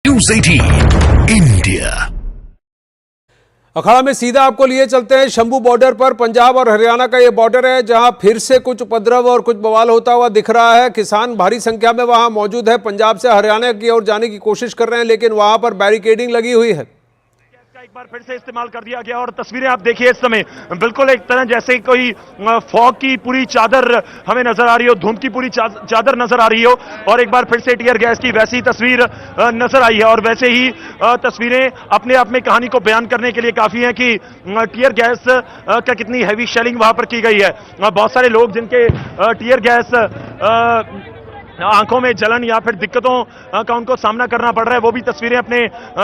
News 18 India. अखाड़ा में सीधा आपको लिए चलते हैं शंभू बॉर्डर पर। पंजाब और हरियाणा का ये बॉर्डर है जहां फिर से कुछ उपद्रव और कुछ बवाल होता हुआ दिख रहा है। किसान भारी संख्या में वहां मौजूद है, पंजाब से हरियाणा की ओर जाने की कोशिश कर रहे हैं, लेकिन वहां पर बैरिकेडिंग लगी हुई है। एक बार फिर से इस्तेमाल कर दिया गया और तस्वीरें आप देखिए इस समय बिल्कुल एक तरह जैसे कोई फॉग की पूरी चादर हमें नजर आ रही हो, धुंध की पूरी चादर नजर आ रही हो और एक बार फिर से टीयर गैस की वैसी तस्वीर नजर आई है। और वैसे ही तस्वीरें अपने आप में कहानी को बयान करने के लिए काफी है कि टीयर गैस का कितनी हैवी शेलिंग वहां पर की गई है। बहुत सारे लोग जिनके टीयर गैस आंखों में जलन या फिर दिक्कतों का उनको सामना करना पड़ रहा है, वो भी तस्वीरें अपने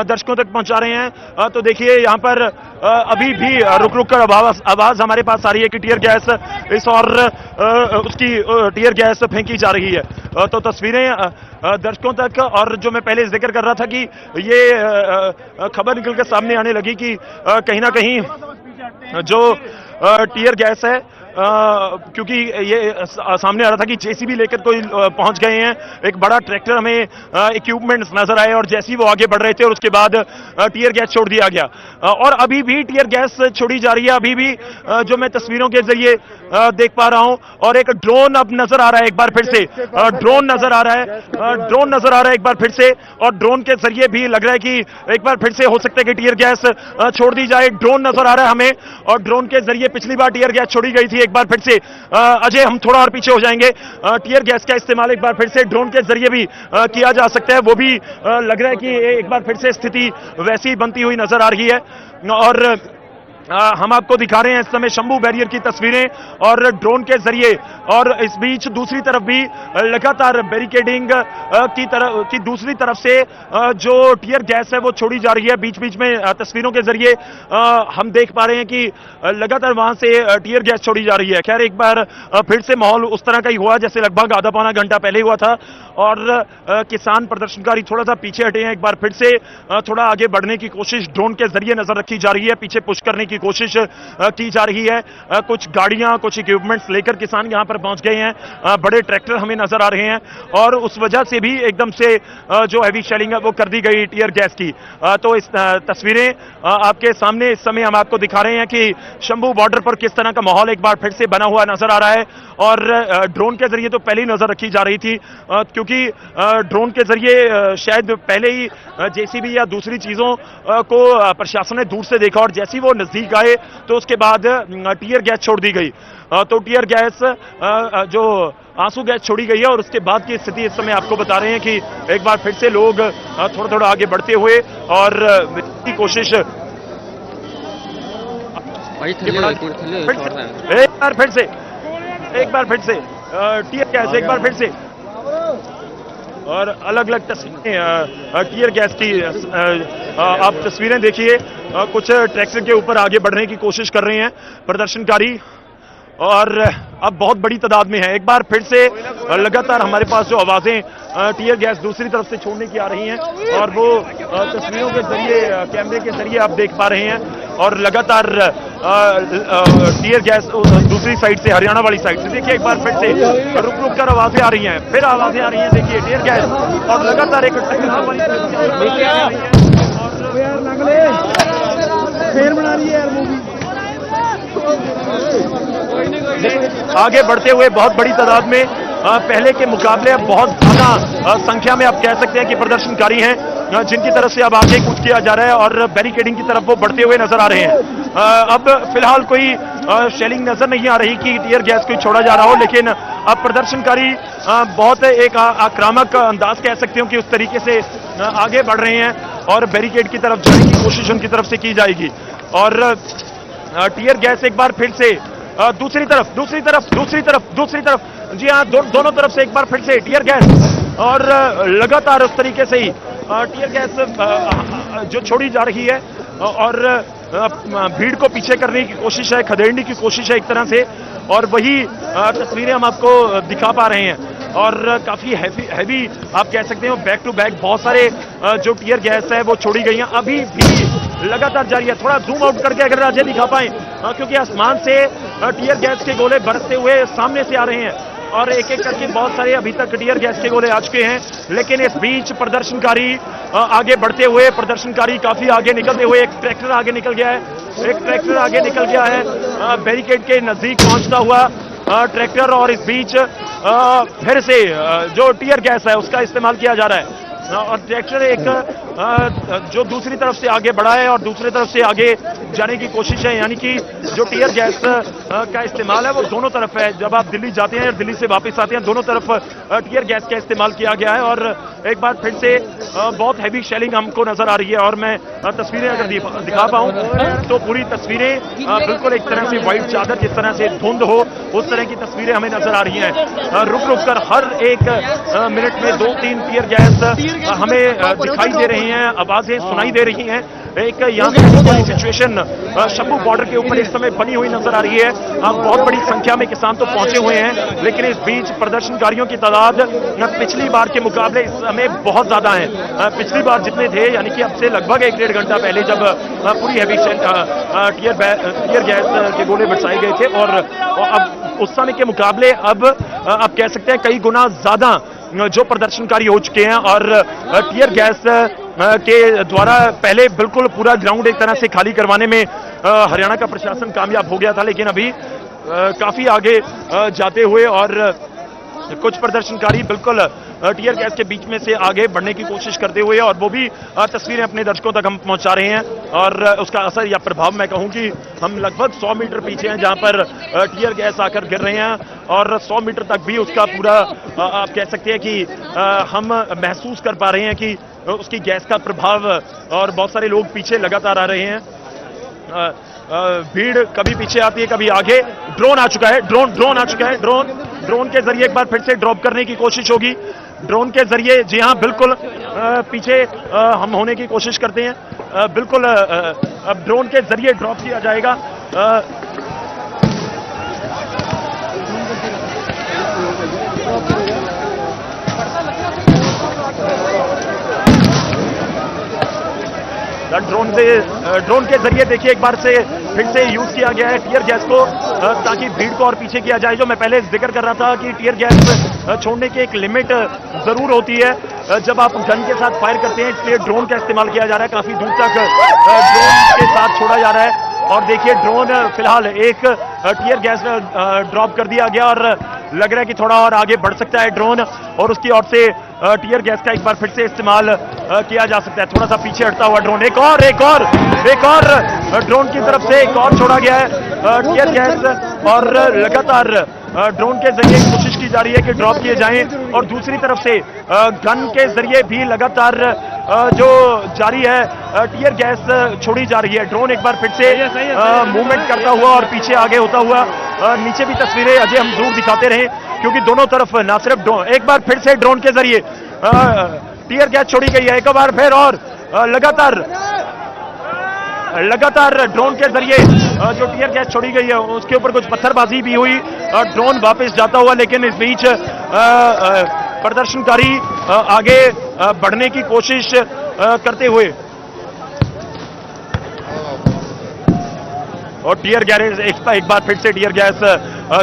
दर्शकों तक पहुंचा रहे हैं। तो देखिए यहाँ पर अभी भी रुक रुक कर आवाज हमारे पास आ रही है कि टीयर गैस इस और उसकी टीयर गैस फेंकी जा रही है। तो तस्वीरें दर्शकों तक, और जो मैं पहले जिक्र कर रहा था कि ये खबर निकल कर सामने आने लगी कि कहीं ना कहीं जो टीयर गैस है, क्योंकि ये सामने आ रहा था कि जेसीबी लेकर कोई पहुंच गए हैं, एक बड़ा ट्रैक्टर हमें इक्विपमेंट्स नजर आए और जैसे ही वो आगे बढ़ रहे थे और उसके बाद टीयर गैस छोड़ दिया गया और अभी भी टीयर गैस छोड़ी जा रही है। अभी भी जो मैं तस्वीरों के जरिए देख पा रहा हूं और एक ड्रोन अब नजर आ रहा है, एक बार फिर से ड्रोन नजर आ रहा है, ड्रोन नजर आ रहा है एक बार फिर से, और ड्रोन के जरिए भी लग रहा है कि एक बार फिर से हो सकता है कि टीयर गैस छोड़ दी जाए। ड्रोन नजर आ रहा है हमें और ड्रोन के जरिए पिछली बार टीयर गैस छोड़ी गई थी। एक बार फिर से अजय हम थोड़ा और पीछे हो जाएंगे, टीयर गैस का इस्तेमाल एक बार फिर से ड्रोन के जरिए भी किया जा सकता है। वो भी लग रहा है कि एक बार फिर से स्थिति वैसी ही बनती हुई नजर आ रही है। और हम आपको दिखा रहे हैं इस समय शंभू बैरियर की तस्वीरें और ड्रोन के जरिए, और इस बीच दूसरी तरफ भी लगातार बैरिकेडिंग की दूसरी तरफ से जो टीयर गैस है वो छोड़ी जा रही है। बीच बीच में तस्वीरों के जरिए हम देख पा रहे हैं कि लगातार वहां से टीयर गैस छोड़ी जा रही है। खैर एक बार फिर से माहौल उस तरह का ही हुआ जैसे लगभग आधा पौना घंटा पहले हुआ था और किसान प्रदर्शनकारी थोड़ा सा पीछे हटे हैं। एक बार फिर से थोड़ा आगे बढ़ने की कोशिश ड्रोन के जरिए नजर रखी जा रही है, पीछे पुश करने की कोशिश की जा रही है। कुछ गाड़ियां, कुछ इक्विपमेंट्स लेकर किसान यहां पर पहुंच गए हैं, बड़े ट्रैक्टर हमें नजर आ रहे हैं और उस वजह से भी एकदम से जो हैवी शेलिंग है वो कर दी गई टीयर गैस की। तो इस तस्वीरें आपके सामने इस समय हम आपको दिखा रहे हैं कि शंभू बॉर्डर पर किस तरह का माहौल एक बार फिर से बना हुआ नजर आ रहा है। और ड्रोन के जरिए तो पहले ही नजर रखी जा रही थी, क्योंकि ड्रोन के जरिए शायद पहले ही जेसीबी या दूसरी चीजों को प्रशासन ने दूर से देखा और जैसे ही वो नजदीक आए तो उसके बाद टीयर गैस छोड़ दी गई। तो टीयर गैस जो आंसू गैस छोड़ी गई है और उसके बाद की स्थिति इस समय आपको बता रहे हैं कि एक बार फिर से लोग थोड़ा थोड़ा आगे बढ़ते हुए और की कोशिश एक बार फिर से टीयर गैस एक बार फिर से और अलग अलग तस्वीरें टीयर गैस की आप तस्वीरें देखिए। कुछ ट्रैक्टर के ऊपर आगे बढ़ने की कोशिश कर रहे हैं प्रदर्शनकारी और अब बहुत बड़ी तादाद में है। एक बार फिर से लगातार हमारे पास जो आवाजें टीयर गैस दूसरी तरफ से छोड़ने की आ रही हैं और वो तस्वीरों के जरिए, कैमरे के जरिए आप देख पा रहे हैं और लगातार टीयर गैस दूसरी साइड से, हरियाणा वाली साइड से देखिए एक बार फिर से रुक रुक कर आवाजें आ रही हैं, फिर आवाजें आ रही हैं। देखिए टीयर गैस और लगातार एक आगे बढ़ते हुए बहुत बड़ी तादाद में पहले के मुकाबले अब बहुत ज्यादा संख्या में आप कह सकते हैं कि प्रदर्शनकारी हैं जिनकी तरफ से अब आगे कूच किया जा रहा है और बैरिकेडिंग की तरफ वो बढ़ते हुए नजर आ रहे हैं। अब फिलहाल कोई शेलिंग नजर नहीं आ रही कि टीयर गैस कोई छोड़ा जा रहा हो, लेकिन अब प्रदर्शनकारी बहुत एक आक्रामक अंदाज कह सकते हो कि उस तरीके से आगे बढ़ रहे हैं और बैरिकेड की तरफ जाने की कोशिश उनकी तरफ से की जाएगी। और टीयर गैस एक बार फिर से दूसरी तरफ जी हाँ, दोनों तरफ से एक बार फिर से टीयर गैस और लगातार उस तरीके से ही टीयर गैस जो छोड़ी जा रही है और भीड़ को पीछे करने की कोशिश है, खदेड़ने की कोशिश है एक तरह से, और वही तस्वीरें हम आपको दिखा पा रहे हैं। और काफी हैवी आप कह सकते हो, बैक टू बैक बहुत सारे जो टीयर गैस है वो छोड़ी गई हैं, अभी भी लगातार जारी है। थोड़ा जूम आउट करके अगर अजय दिखा पाए, क्योंकि आसमान से टीयर गैस के गोले बरसते हुए सामने से आ रहे हैं और एक एक करके बहुत सारे अभी तक टीयर गैस के गोले आ चुके हैं। लेकिन इस बीच प्रदर्शनकारी आगे बढ़ते हुए, प्रदर्शनकारी काफी आगे निकलते हुए, एक ट्रैक्टर आगे निकल गया है, एक ट्रैक्टर आगे निकल गया है बैरिकेड के नजदीक पहुंचता हुआ ट्रैक्टर। और इस बीच फिर से जो टीयर गैस है उसका इस्तेमाल किया जा रहा है और ट्रैक्टर एक जो दूसरी तरफ से आगे बढ़ा है और दूसरी तरफ से आगे जाने की कोशिश है, यानी कि जो टीयर गैस का इस्तेमाल है वो दोनों तरफ है। जब आप दिल्ली जाते हैं और दिल्ली से वापस आते हैं, दोनों तरफ टीयर गैस का इस्तेमाल किया गया है। और एक बार फिर से बहुत हैवी शेलिंग हमको नजर आ रही है। और मैं तस्वीरें अगर दिखा पाऊं तो पूरी तस्वीरें बिल्कुल एक तरह से व्हाइट चादर, जिस तरह से धुंध हो उस तरह की तस्वीरें हमें नजर आ रही हैं। रुक रुक कर हर एक मिनट में 2-3 टीयर गैस हमें दिखाई दे रही हैं, आवाजें सुनाई दे रही हैं। एक यहाँ पे सिचुएशन शंभू बॉर्डर के ऊपर इस समय बनी हुई नजर आ रही है। बहुत बड़ी संख्या में किसान तो पहुंचे हुए हैं, लेकिन इस बीच प्रदर्शनकारियों की तादाद पिछली बार के मुकाबले इस समय बहुत ज्यादा है। पिछली बार जितने थे, यानी कि अब से लगभग 1-1.5 घंटा पहले जब पूरी हैवी टीयर गैस के गोले बरसाए गए थे, और अब उस समय के मुकाबले अब कह सकते हैं कई गुना ज्यादा जो प्रदर्शनकारी हो चुके हैं। और टीयर गैस के द्वारा पहले बिल्कुल पूरा ग्राउंड एक तरह से खाली करवाने में हरियाणा का प्रशासन कामयाब हो गया था, लेकिन अभी काफी आगे जाते हुए और कुछ प्रदर्शनकारी बिल्कुल टीयर गैस के बीच में से आगे बढ़ने की कोशिश करते हुए, और वो भी तस्वीरें अपने दर्शकों तक हम पहुंचा रहे हैं। और उसका असर या प्रभाव मैं कहूं कि हम लगभग 100 मीटर पीछे हैं जहां पर टीयर गैस आकर गिर रहे हैं, और 100 मीटर तक भी उसका पूरा आप कह सकते हैं कि हम महसूस कर पा रहे हैं कि उसकी गैस का प्रभाव। और बहुत सारे लोग पीछे लगातार आ रहे हैं, भीड़ कभी पीछे आती है कभी आगे। ड्रोन आ चुका है, ड्रोन आ चुका है। ड्रोन के जरिए एक बार फिर से ड्रॉप करने की कोशिश होगी। ड्रोन के जरिए, जी हां बिल्कुल, पीछे हम होने की कोशिश करते हैं। बिल्कुल अब ड्रोन के जरिए ड्रॉप किया जाएगा। ड्रोन के जरिए देखिए एक बार से फिर से यूज किया गया है टीयर गैस को, ताकि भीड़ को और पीछे किया जाए। जो मैं पहले जिक्र कर रहा था कि टीयर गैस छोड़ने की एक लिमिट जरूर होती है जब आप गन के साथ फायर करते हैं, इसलिए ड्रोन का इस्तेमाल किया जा रहा है। काफी दूर तक ड्रोन के साथ छोड़ा जा रहा है। और देखिए ड्रोन फिलहाल एक टीयर गैस ड्रॉप कर दिया गया और लग रहा है कि थोड़ा और आगे बढ़ सकता है ड्रोन, और उसकी ओर से टीयर गैस का एक बार फिर से इस्तेमाल किया जा सकता है। थोड़ा सा पीछे हटता हुआ ड्रोन, एक और ड्रोन की तरफ से एक और छोड़ा गया है टीयर गैस, और लगातार ड्रोन के जरिए कोशिश की जा रही है कि ड्रॉप किए जाएं। और दूसरी तरफ से गन के जरिए भी लगातार जो जारी है टीयर गैस छोड़ी जा रही है। ड्रोन एक बार फिर से मूवमेंट करता हुआ और पीछे आगे होता हुआ, नीचे भी तस्वीरें अजय हम दूर दिखाते रहे, क्योंकि दोनों तरफ ना सिर्फ ड्रोन, एक बार फिर से ड्रोन के जरिए टीयर गैस छोड़ी गई है, एक बार फिर, और लगातार ड्रोन के जरिए जो टीयर गैस छोड़ी गई है उसके ऊपर कुछ पत्थरबाजी भी हुई, ड्रोन वापस जाता हुआ। लेकिन इस बीच प्रदर्शनकारी आगे बढ़ने की कोशिश करते हुए, और टीयर गैस एक बार फिर से टीयर गैस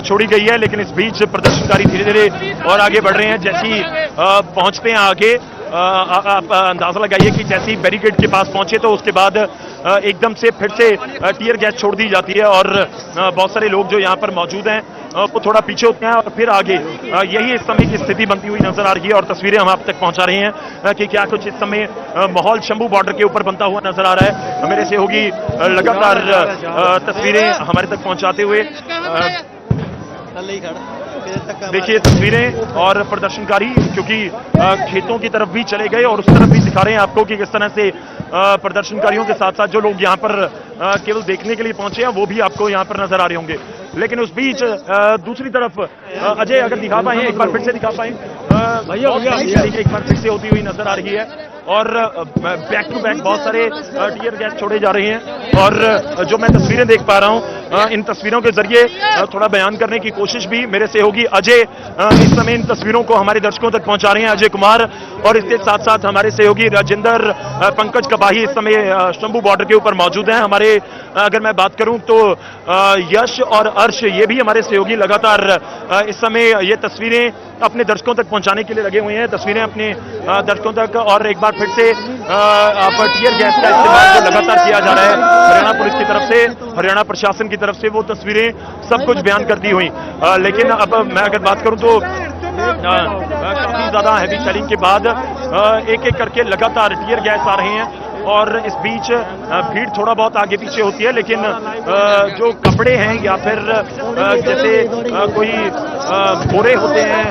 छोड़ी गई है। लेकिन इस बीच प्रदर्शनकारी धीरे धीरे और आगे बढ़ रहे हैं। जैसी पहुंचते हैं आगे, आप अंदाजा लगाइए कि जैसे ही बैरिकेड के पास पहुंचे तो उसके बाद एकदम से फिर से टीयर गैस छोड़ दी जाती है, और बहुत सारे लोग जो यहाँ पर मौजूद हैं वो थोड़ा पीछे होते हैं और फिर आगे। यही इस समय की स्थिति बनती हुई नजर आ रही है, और तस्वीरें हम आप तक पहुंचा रहे हैं कि क्या कुछ इस समय माहौल शंभू बॉर्डर के ऊपर बनता हुआ नजर आ रहा है। मेरे से होगी लगातार तस्वीरें हमारे तक पहुंचाते हुए। देखिए तस्वीरें और प्रदर्शनकारी, क्योंकि खेतों की तरफ भी चले गए और उस तरफ भी दिखा रहे हैं आपको कि किस तरह से प्रदर्शनकारियों के साथ साथ जो लोग यहाँ पर केवल देखने के लिए पहुंचे हैं वो भी आपको यहाँ पर नजर आ रहे होंगे। लेकिन उस बीच दूसरी तरफ अजय अगर दिखा पाए, एक बार फिर से दिखा पाए, एक बार फिर से होती हुई नजर आ रही है, और बैक टू बैक बहुत सारे टीयर गैस छोड़े जा रहे हैं। और जो मैं तस्वीरें देख पा रहा हूं, इन तस्वीरों के जरिए थोड़ा बयान करने की कोशिश भी मेरे से होगी। अजय इस समय इन तस्वीरों को हमारे दर्शकों तक पहुंचा रहे हैं, अजय कुमार, और इसके साथ साथ हमारे सहयोगी राजेंद्र पंकज कबाही इस समय शंभू बॉर्डर के ऊपर मौजूद हैं। हमारे अगर मैं बात करूं तो यश और अर्श ये भी हमारे सहयोगी लगातार इस समय ये तस्वीरें अपने दर्शकों तक पहुंचाने के लिए लगे हुए हैं, तस्वीरें अपने दर्शकों तक। और एक बार फिर से टियर गैस का इस्तेमाल जो लगातार किया जा रहा है हरियाणा पुलिस की तरफ से, हरियाणा प्रशासन की तरफ से, वो तस्वीरें सब कुछ बयान करती हुई। लेकिन अब मैं अगर बात करूं तो काफी ज्यादा हैवी शेलिंग के बाद एक एक करके लगातार टियर गैस आ रहे हैं और इस बीच भीड़ थोड़ा बहुत आगे पीछे होती है, लेकिन जो कपड़े हैं या फिर जैसे कोई बोरे होते हैं,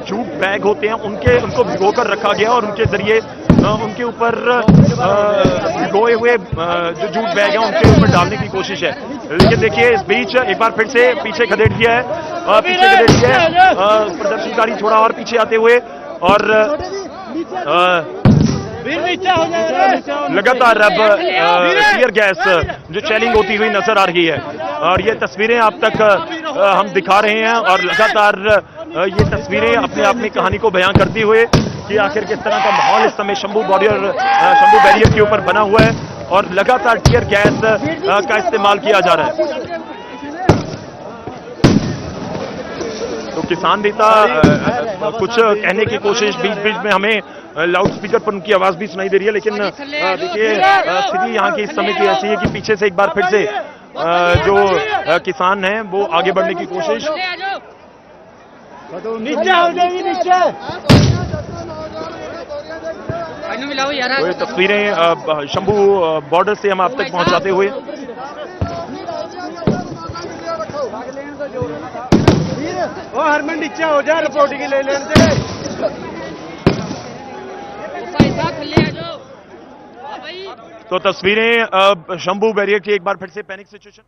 जूट बैग होते हैं, उनको भिगोकर रखा गया और उनके जरिए उनके ऊपर भिगोए हुए जो जूट बैग हैं उनके ऊपर डालने की कोशिश है। लेकिन देखिए इस बीच एक बार फिर से पीछे खदेड़ दिया है, प्रदर्शनकारी थोड़ा और पीछे आते हुए और लगातार अब टियर गैस जो शेलिंग होती हुई नजर आ रही है और ये तस्वीरें आप तक हम दिखा रहे हैं और लगातार ये तस्वीरें अपने आप में कहानी को बयां करती हुए कि आखिर किस तरह का माहौल इस समय शंभू बैरियर के ऊपर बना हुआ है और लगातार टियर गैस का इस्तेमाल किया जा रहा है। तो किसान नेता कुछ कहने की कोशिश, बीच बीच में हमें लाउड स्पीकर पर उनकी आवाज भी सुनाई दे रही है, लेकिन देखिए स्थिति यहाँ की इस समय की ऐसी है कि पीछे से एक बार फिर से जो किसान हैं वो आगे बढ़ने की कोशिश। नीचे हो जाएगी, नीचे ये तस्वीरें शंभू बॉर्डर से हम आप तक पहुंचाते हुए। ओ हरमन नीचे हो जा, रिपोर्टिंग ले लेने तो तस्वीरें शंभू बैरियर की एक बार फिर से पैनिक सिचुएशन।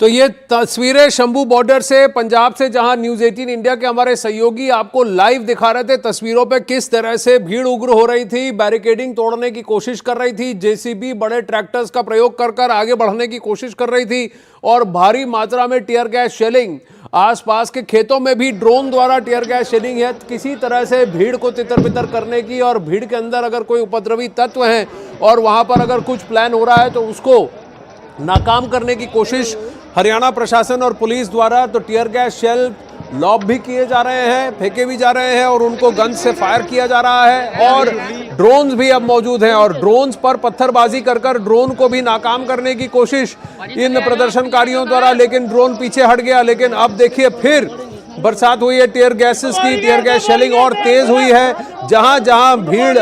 तो ये तस्वीरें शंभू बॉर्डर से, पंजाब से, जहां न्यूज 18 इंडिया के हमारे सहयोगी आपको लाइव दिखा रहे थे तस्वीरों पे किस तरह से भीड़ उग्र हो रही थी, बैरिकेडिंग तोड़ने की कोशिश कर रही थी, जेसीबी बड़े ट्रैक्टर्स का प्रयोग कर आगे बढ़ने की कोशिश कर रही थी और भारी मात्रा में टियर गैस शेलिंग, आसपास के खेतों में भी ड्रोन द्वारा टियर गैस शेलिंग है किसी तरह से भीड़ को तितर बितर करने की। और भीड़ के अंदर अगर कोई उपद्रवी तत्व हैं और वहां पर अगर कुछ प्लान हो रहा है तो उसको नाकाम करने की कोशिश हरियाणा प्रशासन और पुलिस द्वारा। तो टियर गैस शेल लॉब भी किए जा रहे हैं, फेंके भी जा रहे हैं और उनको गन से फायर किया जा रहा है और ड्रोन्स भी अब मौजूद हैं और ड्रोन्स पर पत्थरबाजी कर ड्रोन को भी नाकाम करने की कोशिश इन प्रदर्शनकारियों द्वारा, लेकिन ड्रोन पीछे हट गया। लेकिन अब देखिए फिर बरसात हुई है टियर गैसेस की, टियर गैस शेलिंग और तेज हुई है। जहां जहां भीड़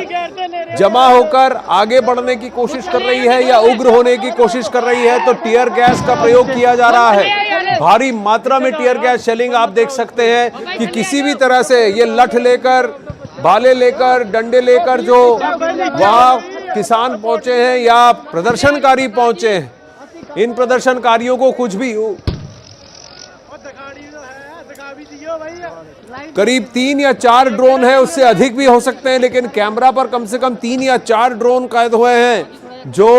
जमा होकर आगे बढ़ने की कोशिश कर रही है या उग्र होने की कोशिश कर रही है तो टियर गैस का प्रयोग किया जा रहा है। भारी मात्रा में टियर गैस शेलिंग आप देख सकते हैं कि किसी भी तरह से ये लठ लेकर, भाले लेकर, डंडे लेकर जो वहां किसान पहुंचे हैं या प्रदर्शनकारी पहुंचे हैं, इन प्रदर्शनकारियों को कुछ भी करीब 3 या 4 ड्रोन है, उससे अधिक भी हो सकते हैं, लेकिन कैमरा पर कम से कम 3 या 4 ड्रोन कैद हुए हैं जो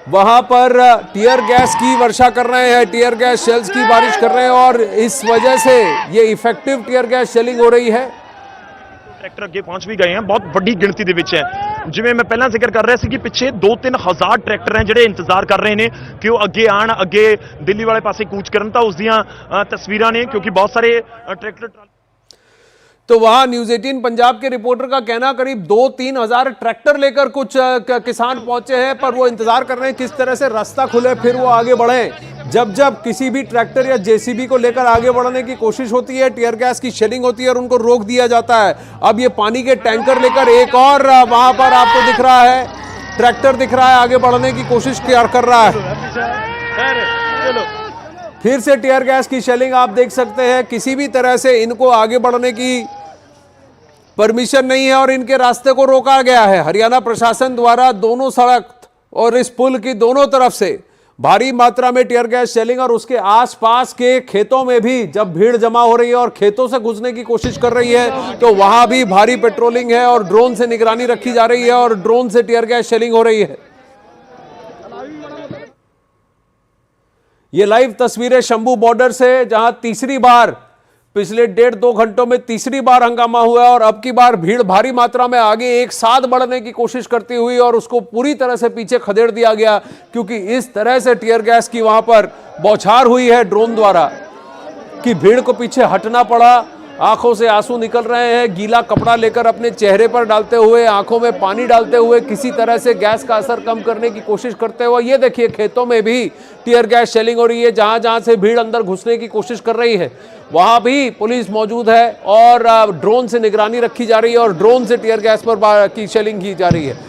वहां पर टियर गैस की वर्षा कर रहे हैं, टियर गैस शेल्स की बारिश कर रहे हैं और इस वजह से ये इफेक्टिव टियर गैस शेलिंग हो रही है। ट्रैक्टर अगे पहुंच भी गए हैं, बहुत बड़ी गिनती ਦੇ ਵਿੱਚ ਹੈ। ਜਿਵੇਂ ਮੈਂ ਪਹਿਲਾਂ ਜ਼ਿਕਰ ਕਰ ਰਿਹਾ ਸੀ ਕਿ ਪਿੱਛੇ 2-3 ਹਜ਼ਾਰ ਟਰੈਕਟਰ ਹੈ ਜਿਹੜੇ ਇੰਤਜ਼ਾਰ ਕਰ ਰਹੇ ਨੇ ਕਿ ਉਹ ਅੱਗੇ ਆਣ, ਅੱਗੇ ਦਿੱਲੀ ਵਾਲੇ ਪਾਸੇ ਕੂਚ ਕਰਨ। ਤਾਂ ਉਸ ਦੀਆਂ ਤਸਵੀਰਾਂ ਨੇ क्योंकि बहुत सारे ट्रैक्टर। तो वहां न्यूज 18 पंजाब के रिपोर्टर का कहना करीब 2-3 हजार ट्रैक्टर लेकर कुछ किसान पहुंचे हैं, पर वो इंतजार कर रहे हैं किस तरह से रास्ता खुले फिर वो आगे बढ़े। जब जब किसी भी ट्रैक्टर या जेसीबी को लेकर आगे बढ़ने की कोशिश होती है, टियर गैस की शेलिंग होती है और उनको रोक दिया जाता है। अब ये पानी के टैंकर लेकर एक और वहां पर आपको दिख रहा है ट्रैक्टर दिख रहा है, आगे बढ़ने की कोशिश कर रहा है। फिर से टियर गैस की शेलिंग आप देख सकते हैं, किसी भी तरह से इनको आगे बढ़ने की परमिशन नहीं है और इनके रास्ते को रोका गया है हरियाणा प्रशासन द्वारा। दोनों सड़क और इस पुल की दोनों तरफ से भारी मात्रा में टियर गैस शेलिंग और उसके आसपास के खेतों में भी जब भीड़ जमा हो रही है और खेतों से घुसने की कोशिश कर रही है तो वहां भी भारी पेट्रोलिंग है और ड्रोन से निगरानी रखी जा रही है और ड्रोन से टियर गैस शेलिंग हो रही है। ये लाइव तस्वीरें शंभू बॉर्डर से, जहां तीसरी बार पिछले 1.5-2 घंटों में तीसरी बार हंगामा हुआ है और अब की बार भीड़ भारी मात्रा में आगे एक साथ बढ़ने की कोशिश करती हुई और उसको पूरी तरह से पीछे खदेड़ दिया गया, क्योंकि इस तरह से टीयर गैस की वहां पर बौछार हुई है ड्रोन द्वारा कि भीड़ को पीछे हटना पड़ा। आंखों से आंसू निकल रहे हैं, गीला कपड़ा लेकर अपने चेहरे पर डालते हुए, आंखों में पानी डालते हुए, किसी तरह से गैस का असर कम करने की कोशिश करते हुए। ये देखिए खेतों में भी टीयर गैस शेलिंग हो रही है, जहां जहां से भीड़ अंदर घुसने की कोशिश कर रही है वहां भी पुलिस मौजूद है और ड्रोन से निगरानी रखी जा रही है और ड्रोन से टीयर गैस पर की शेलिंग की जा रही है।